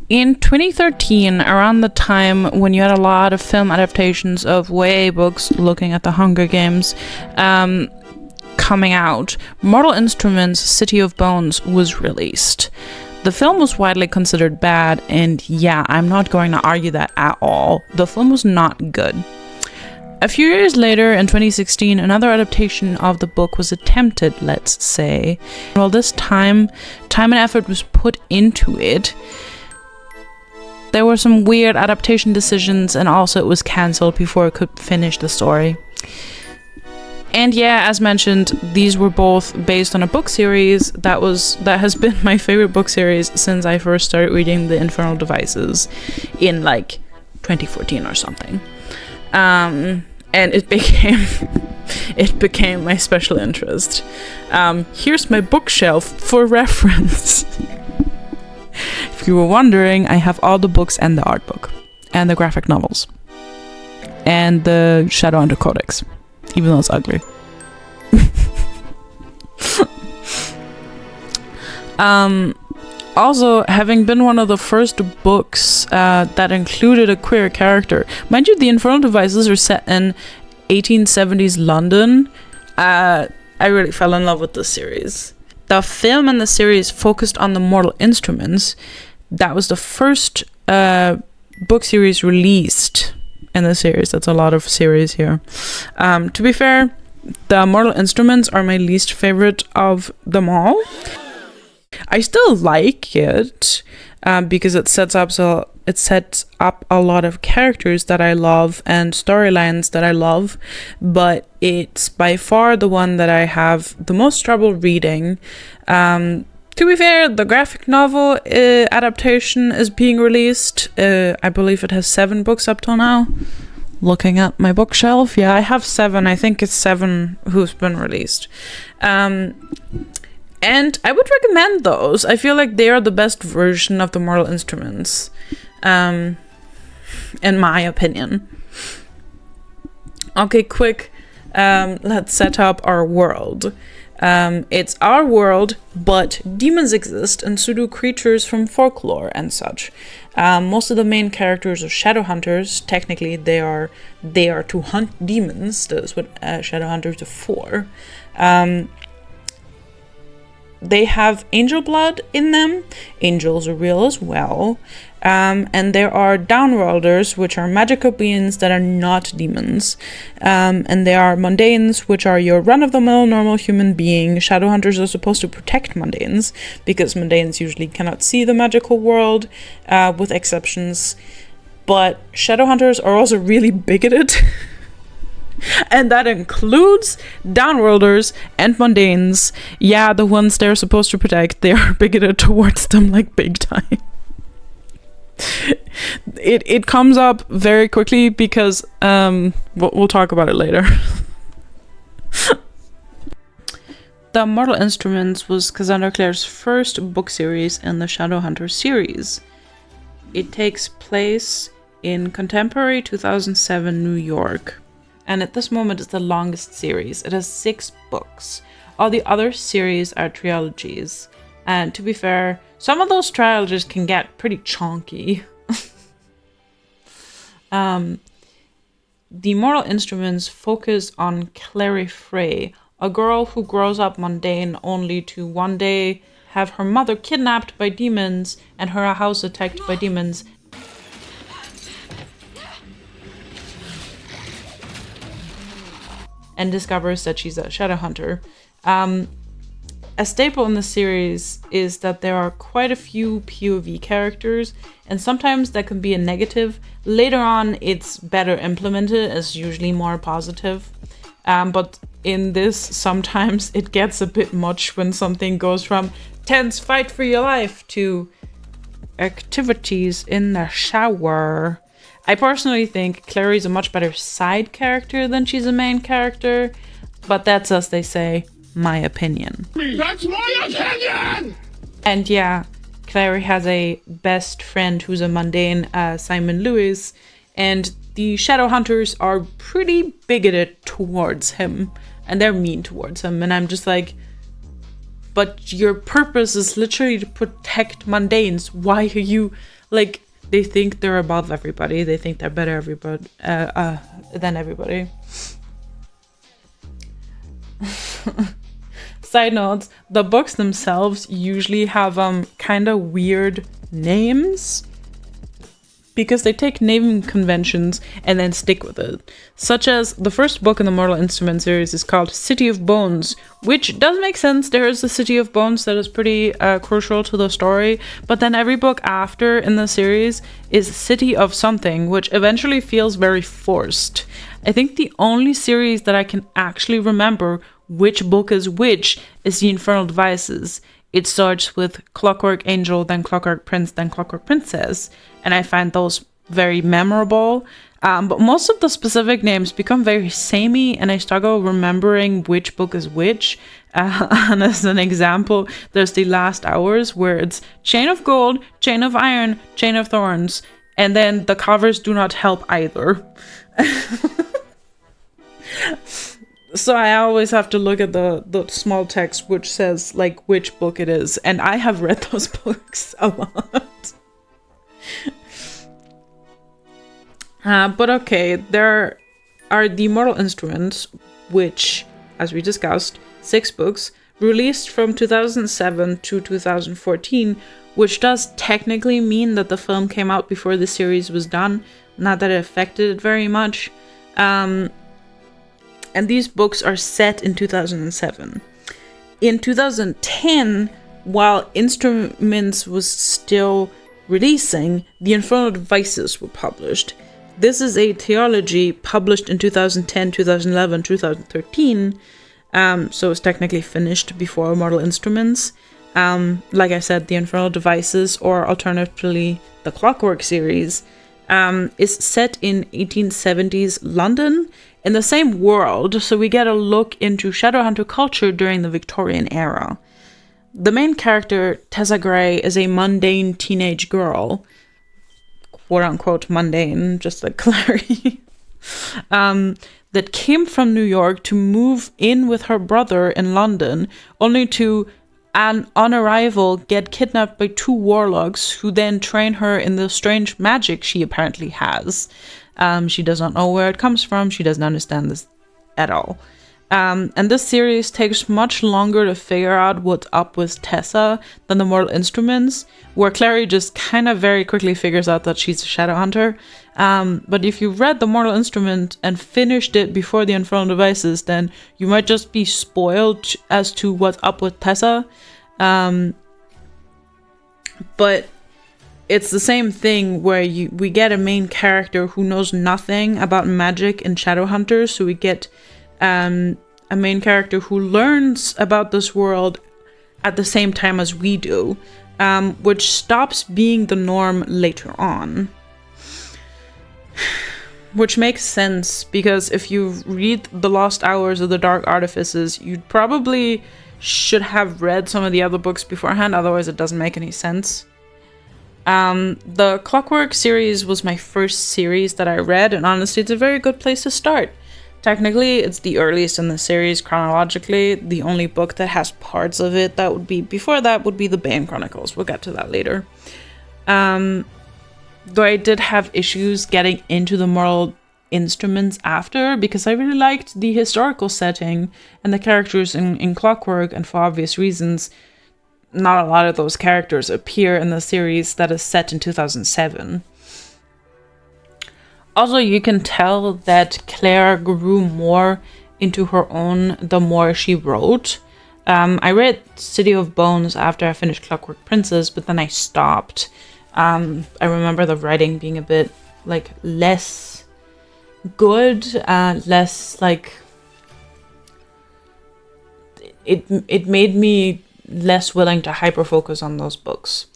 In 2013, around the time when you had a lot of film adaptations of YA books looking at the Hunger Games coming out, Mortal Instruments' City of Bones was released. The film was widely considered bad, and yeah, I'm not going to argue that at all. The film was not good. A few years later, in 2016, another adaptation of the book was attempted, let's say. While this time and effort was put into it, there were some weird adaptation decisions, and also it was cancelled before it could finish the story. And yeah, as mentioned, these were both based on a book series that has been my favorite book series since I first started reading The Infernal Devices in like 2014 or something. And it became my special interest. Here's my bookshelf for reference. If you were wondering, I have all the books and the art book, and the graphic novels, and the Shadowhunter Codex, even though it's ugly. Also, having been one of the first books that included a queer character, mind you, the Infernal Devices are set in 1870s London. I really fell in love with this series. The film and the series focused on the Mortal Instruments. That was the first book series released in the series. That's a lot of series here. To be fair, the Mortal Instruments are my least favorite of them all. I still like it because it sets up a lot of characters that I love and storylines that I love, but it's by far the one that I have the most trouble reading. To be fair, the graphic novel adaptation is being released. I believe it has 7 books up till now. Looking at my bookshelf, yeah, I have 7. I think it's 7 who's been released. And I would recommend those. I feel like they are the best version of the Mortal Instruments, in my opinion. Okay, quick. Let's set up our world. It's our world, but demons exist, and so do creatures from folklore and such. Most of the main characters are Shadowhunters. Technically, they are to hunt demons. That's what Shadowhunters are for. They have angel blood in them. Angels are real as well. And there are downworlders, which are magical beings that are not demons. And there are mundanes, which are your run-of-the-mill normal human being. Shadowhunters are supposed to protect mundanes, because mundanes usually cannot see the magical world, with exceptions. But Shadowhunters are also really bigoted. And that includes downworlders and mundanes. Yeah, the ones they're supposed to protect, they are bigoted towards them like big time. It comes up very quickly because we'll talk about it later. The Mortal Instruments was Cassandra Clare's first book series in the Shadowhunter series. It takes place in contemporary 2007 New York. And at this moment it's the longest series. It has 6 books. All the other series are trilogies. And to be fair, some of those trilogies can get pretty chonky. The Mortal Instruments focus on Clary Frey, a girl who grows up mundane only to one day have her mother kidnapped by demons and her house attacked by demons. And discovers that she's a Shadowhunter. A staple in the series is that there are quite a few POV characters, and sometimes that can be a negative. Later on, it's better implemented, it's usually more positive. But in this, sometimes it gets a bit much when something goes from tense fight for your life to activities in the shower. I personally think Clary's a much better side character than she's a main character, but that's, as they say, my opinion. That's my opinion! And yeah, Clary has a best friend who's a mundane, Simon Lewis, and the Shadowhunters are pretty bigoted towards him, and they're mean towards him, and I'm just like, but your purpose is literally to protect mundanes. Why are you, like, they think they're above everybody. They think they're better than everybody. Side notes, the books themselves usually have kind of weird names because they take naming conventions and then stick with it. Such as the first book in the Mortal Instrument series is called City of Bones, which does make sense. There is a City of Bones that is pretty crucial to the story, but then every book after in the series is City of something, which eventually feels very forced. I think the only series that I can actually remember which book is which is the Infernal Devices. It starts with Clockwork Angel, then Clockwork Prince, then Clockwork Princess, and I find those very memorable. But most of the specific names become very samey, and I struggle remembering which book is which. And as an example, there's the Last Hours, where it's Chain of Gold, Chain of Iron, Chain of Thorns, and then the covers do not help either. So I always have to look at the small text which says like which book it is, and I have read those books a lot. But okay, there are the Mortal Instruments, which, as we discussed, 6 books, released from 2007 to 2014, which does technically mean that the film came out before the series was done, not that it affected it very much. And these books are set in 2007. In 2010, while Instruments was still releasing, the Infernal Devices were published. This is a theology published in 2010, 2011, 2013, so it's technically finished before Mortal Instruments. Like I said, the Infernal Devices, or alternatively the Clockwork series, is set in 1870s London, in the same world, so we get a look into Shadowhunter culture during the Victorian era. The main character, Tessa Gray, is a mundane teenage girl, quote-unquote mundane, just like Clary, that came from New York to move in with her brother in London, only to, on arrival, get kidnapped by 2 warlocks who then train her in the strange magic she apparently has. She does not know where it comes from. She doesn't understand this at all. And this series takes much longer to figure out what's up with Tessa than the Mortal Instruments, where Clary just kind of very quickly figures out that she's a Shadowhunter. But if you read the Mortal Instrument and finished it before the Infernal Devices, then you might just be spoiled as to what's up with Tessa. But it's the same thing where we get a main character who knows nothing about magic and Shadowhunters, so we get a main character who learns about this world at the same time as we do, which stops being the norm later on. Which makes sense, because if you read The Lost Hours of the Dark Artifices, you probably should have read some of the other books beforehand, otherwise it doesn't make any sense. The Clockwork series was my first series that I read, and honestly, it's a very good place to start. Technically, it's the earliest in the series chronologically. The only book that has parts of it that would be before that would be the Bane Chronicles. We'll get to that later. Though I did have issues getting into the Mortal Instruments after, because I really liked the historical setting and the characters in Clockwork, and for obvious reasons, not a lot of those characters appear in the series that is set in 2007. Also, you can tell that Claire grew more into her own the more she wrote. I read City of Bones after I finished Clockwork Princess, but then I stopped. I remember the writing being a bit like less good, less like it made me less willing to hyper-focus on those books.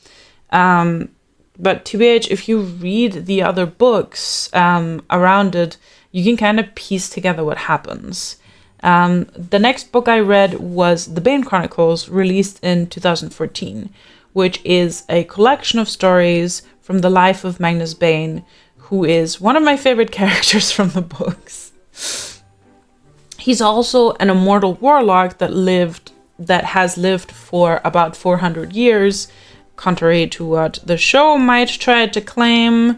But TBH, if you read the other books around it, you can kind of piece together what happens. The next book I read was The Bane Chronicles, released in 2014, which is a collection of stories from the life of Magnus Bane, who is one of my favorite characters from the books. He's also an immortal warlock that lived that has lived for about 400 years, contrary to what the show might try to claim.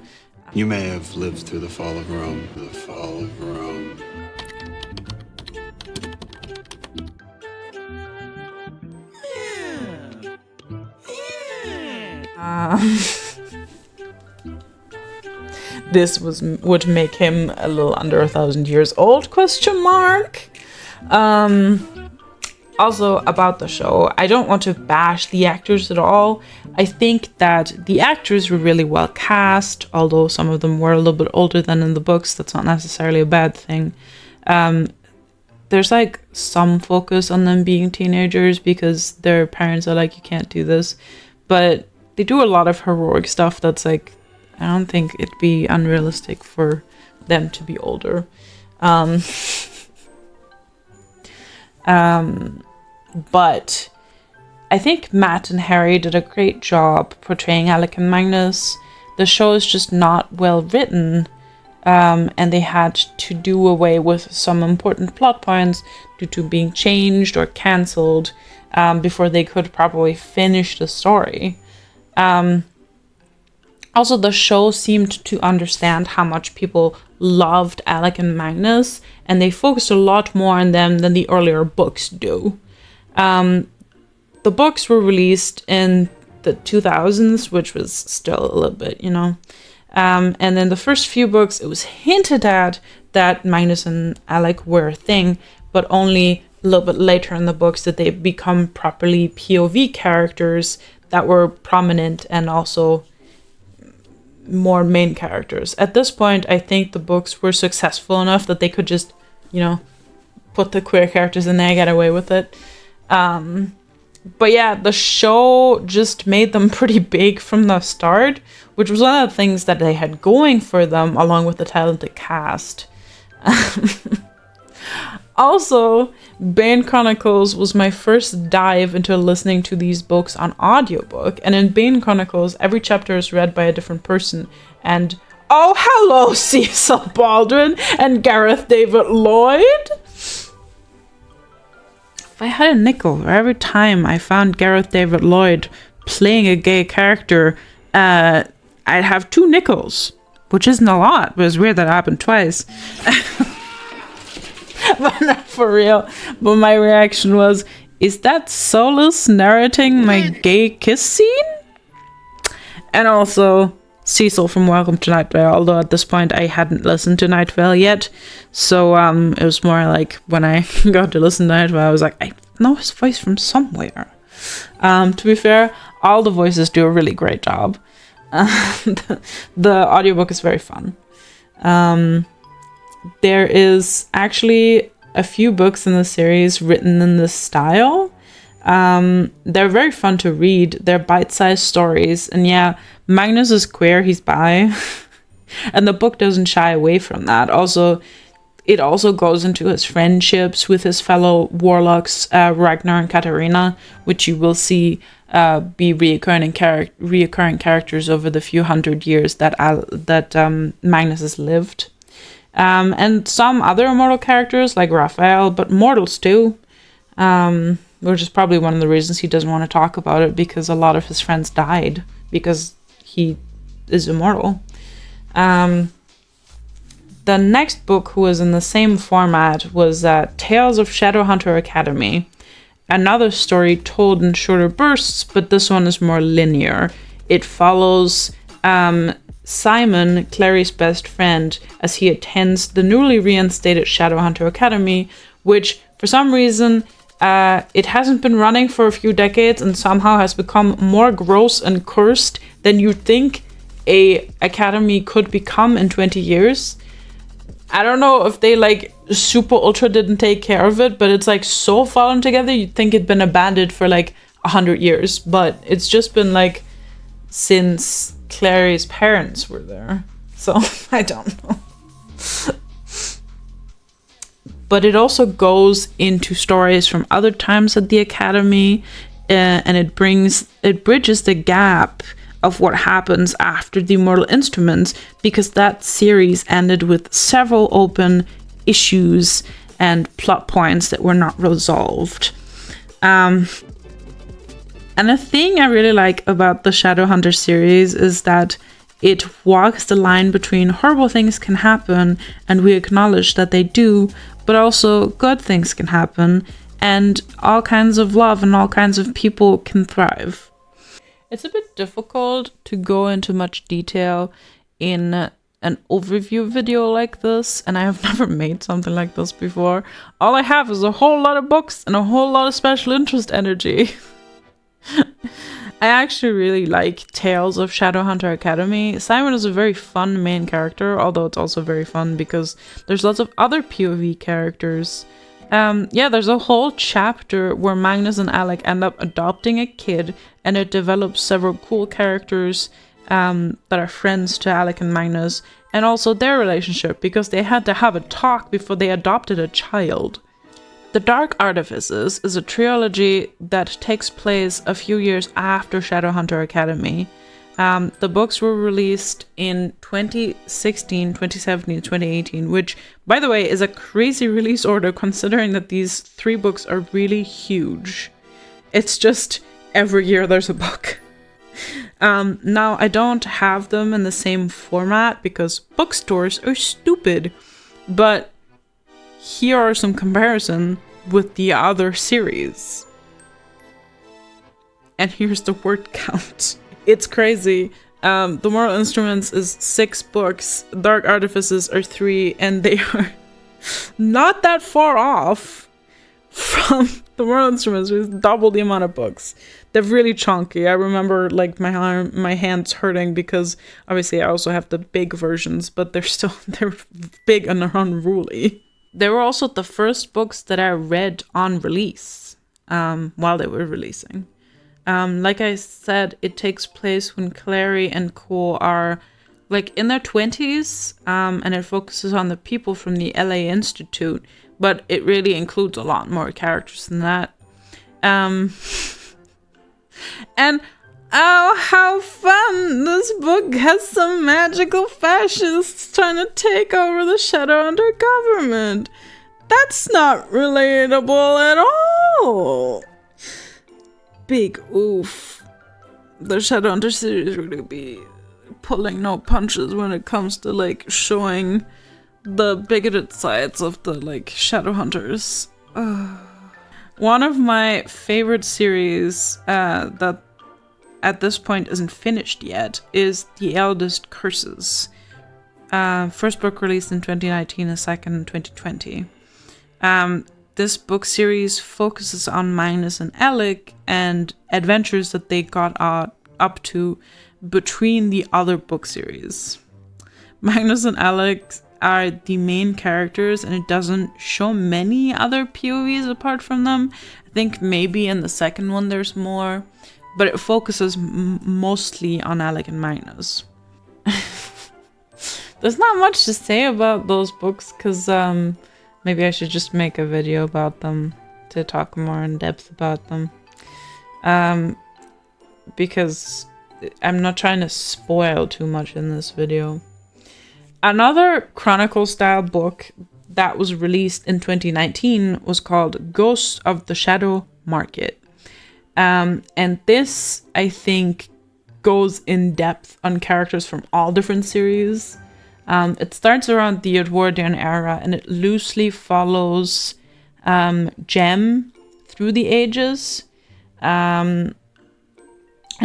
You may have lived through the fall of Rome. The fall of Rome. This would make him a little under 1,000 years old, question mark. Also, about the show, I don't want to bash the actors at all. I think that the actors were really well cast, although some of them were a little bit older than in the books. That's not necessarily a bad thing. There's like some focus on them being teenagers because their parents are like, you can't do this. But they do a lot of heroic stuff that's like, I don't think it'd be unrealistic for them to be older. But I think Matt and Harry did a great job portraying Alec and Magnus. The show is just not well written, and they had to do away with some important plot points due to being changed or cancelled before they could probably finish the story. Also, the show seemed to understand how much people loved Alec and Magnus, and they focused a lot more on them than the earlier books do. The books were released in the 2000s, which was still a little bit, and then the first few books, it was hinted at that Magnus and Alec were a thing, but only a little bit later in the books did they become properly POV characters that were prominent and also more main characters. At this point, I think the books were successful enough that they could just, put the queer characters in there and get away with it. But yeah, the show just made them pretty big from the start, which was one of the things that they had going for them, along with the talented cast. Also, Bane Chronicles was my first dive into listening to these books on audiobook, and in Bane Chronicles, every chapter is read by a different person, and oh, hello, Cecil Baldwin and Gareth David Lloyd! If I had a nickel for every time I found Gareth David Lloyd playing a gay character, I'd have 2 nickels, which isn't a lot, but it's weird that it happened twice. But not for real. But my reaction was, is that Solus narrating my gay kiss scene? And also, Cecil from Welcome to Night Vale, although at this point I hadn't listened to Night Vale yet. So it was more like when I got to listen to Night Vale, I was like, I know his voice from somewhere. To be fair, all the voices do a really great job. The audiobook is very fun. There is actually a few books in the series written in this style. They're very fun to read. They're bite-sized stories. And yeah, Magnus is queer, he's bi. And the book doesn't shy away from that. It also goes into his friendships with his fellow warlocks, Ragnar and Katarina, which you will see be reoccurring characters over the few hundred years that Magnus has lived. And some other immortal characters like Raphael, but mortals too, which is probably one of the reasons he doesn't want to talk about it, because a lot of his friends died because he is immortal. The next book, who was in the same format, was Tales of Shadowhunter Academy, another story told in shorter bursts, but this one is more linear. It follows Simon, Clary's best friend, as he attends the newly reinstated Shadowhunter Academy, which for some reason it hasn't been running for a few decades and somehow has become more gross and cursed than you'd think a academy could become in 20 years. I don't know if they super ultra didn't take care of it, but it's so fallen together you'd think it'd been abandoned for 100 years, but it's just been since Clary's parents were there. So I don't know. But it also goes into stories from other times at the academy, and it bridges the gap of what happens after the Immortal Instruments, because that series ended with several open issues and plot points that were not resolved. And the thing I really like about the Shadowhunter series is that it walks the line between horrible things can happen and we acknowledge that they do, but also good things can happen and all kinds of love and all kinds of people can thrive. It's a bit difficult to go into much detail in an overview video like this, and I have never made something like this before. All I have is a whole lot of books and a whole lot of special interest energy. I actually really like Tales of Shadowhunter Academy. Simon is a very fun main character, although it's also very fun because there's lots of other POV characters. Yeah, there's a whole chapter where Magnus and Alec end up adopting a kid, and it develops several cool characters that are friends to Alec and Magnus, and also their relationship because they had to have a talk before they adopted a child. The Dark Artifices is a trilogy that takes place a few years after Shadowhunter Academy. The books were released in 2016, 2017, 2018, which, by the way, is a crazy release order considering that these 3 books are really huge. It's just every year there's a book. Now, I don't have them in the same format because bookstores are stupid, but here are some comparison with the other series. And here's the word count. It's crazy. The Moral Instruments is 6 books, Dark Artifices are 3, and they are not that far off from the Moral Instruments with double the amount of books. They're really chunky. I remember like my hands hurting because obviously I also have the big versions, but they're big and unruly. They were also the first books that I read on release, while they were releasing. Like I said, it takes place when Clary and co are like in their 20s, and it focuses on the people from the LA Institute, but it really includes a lot more characters than that. And oh, how fun! This book has some magical fascists trying to take over the Shadowhunter government. That's not relatable at all. Big oof. The Shadowhunter series really be pulling no punches when it comes to like showing the bigoted sides of the like Shadowhunters. One of my favorite series that at this point isn't finished yet is The Eldest Curses. First book released in 2019, the second in 2020. This book series focuses on Magnus and Alec and adventures that they got up to between the other book series. Magnus and Alec are the main characters and it doesn't show many other POVs apart from them. I think maybe in the second one there's more, but it focuses mostly on Alec and Magnus. There's not much to say about those books because maybe I should just make a video about them to talk more in depth about them. Because I'm not trying to spoil too much in this video. Another Chronicle style book that was released in 2019 was called Ghosts of the Shadow Market. And this, I think, goes in depth on characters from all different series. It starts around the Edwardian era and it loosely follows Gem through the ages. And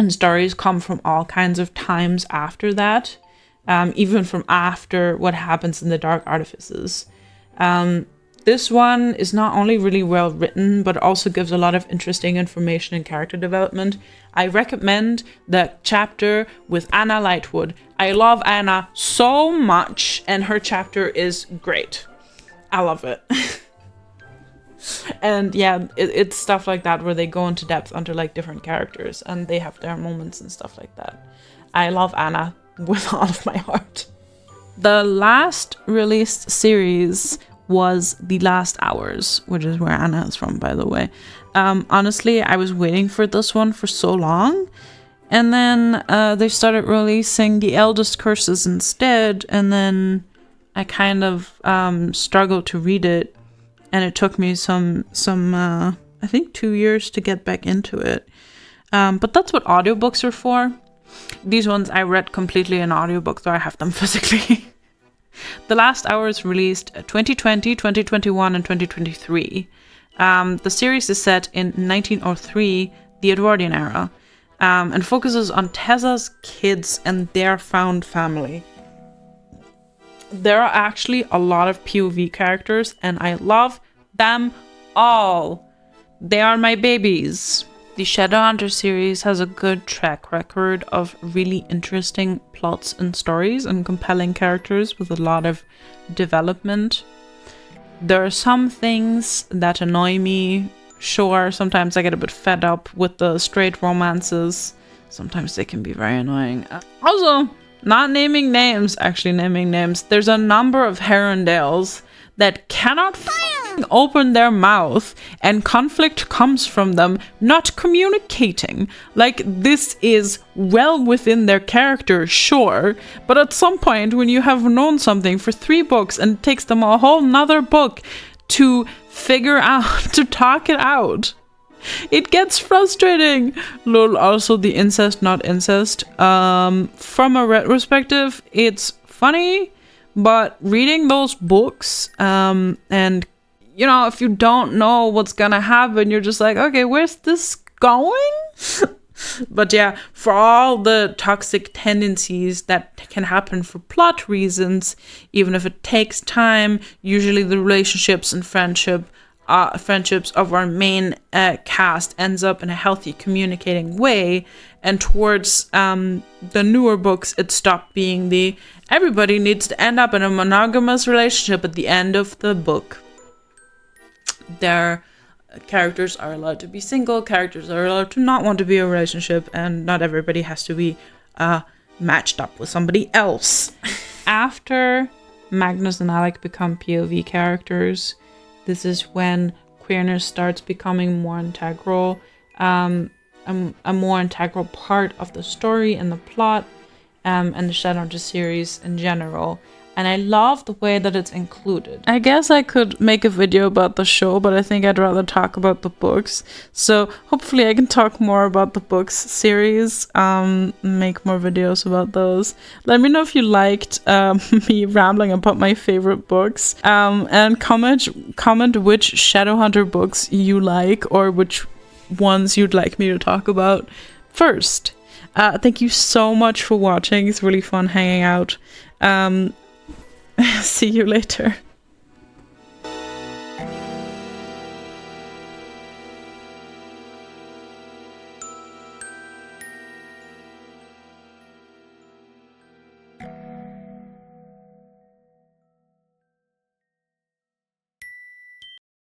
stories come from all kinds of times after that. Even from after what happens in the Dark Artifices. This one is not only really well written, but also gives a lot of interesting information and character development. I recommend the chapter with Anna Lightwood. I love Anna so much, and her chapter is great. I love it. And yeah, it's stuff like that where they go into depth under like different characters, and they have their moments and stuff like that. I love Anna with all of my heart. The last released series was The Last Hours, which is where Anna is from, by the way. Honestly, I was waiting for this one for so long, and then they started releasing The Eldest Curses instead, and then I kind of struggled to read it, and it took me some I think 2 years to get back into it. But that's what audiobooks are for. These ones I read completely in audiobook, though I have them physically. The Last Hours released 2020, 2021, and 2023. The series is set in 1903, the Edwardian era, and focuses on Tessa's kids and their found family. There are actually a lot of POV characters, and I love them all. They are my babies. The Shadowhunter series has a good track record of really interesting plots and stories and compelling characters with a lot of development. There are some things that annoy me. Sure, sometimes I get a bit fed up with the straight romances. Sometimes they can be very annoying. Also, not naming names, actually naming names. There's a number of Herondales that cannot open their mouth, and conflict comes from them not communicating. Like, this is well within their character, sure, but at some point when you have known something for 3 books and it takes them a whole nother book to figure out, to talk it out, it gets frustrating. Lol, also the incest, not incest. From a retrospective, it's funny, but reading those books, and you know, if you don't know what's gonna happen, you're just like, okay, where's this going? But yeah, for all the toxic tendencies that can happen for plot reasons, even if it takes time, usually the relationships and friendships of our main cast ends up in a healthy communicating way. And towards the newer books, it stopped being the everybody needs to end up in a monogamous relationship at the end of the book. Their characters are allowed to be single, characters are allowed to not want to be in a relationship, and not everybody has to be matched up with somebody else. After Magnus and Alec become POV characters, this is when queerness starts becoming more integral, a more integral part of the story and the plot, and the Shadowhunter series in general. And I love the way that it's included. I guess I could make a video about the show, but I think I'd rather talk about the books. So hopefully I can talk more about the books series, make more videos about those. Let me know if you liked me rambling about my favorite books, and comment which Shadowhunter books you like, or which ones you'd like me to talk about first. Thank you so much for watching. It's really fun hanging out. See you later.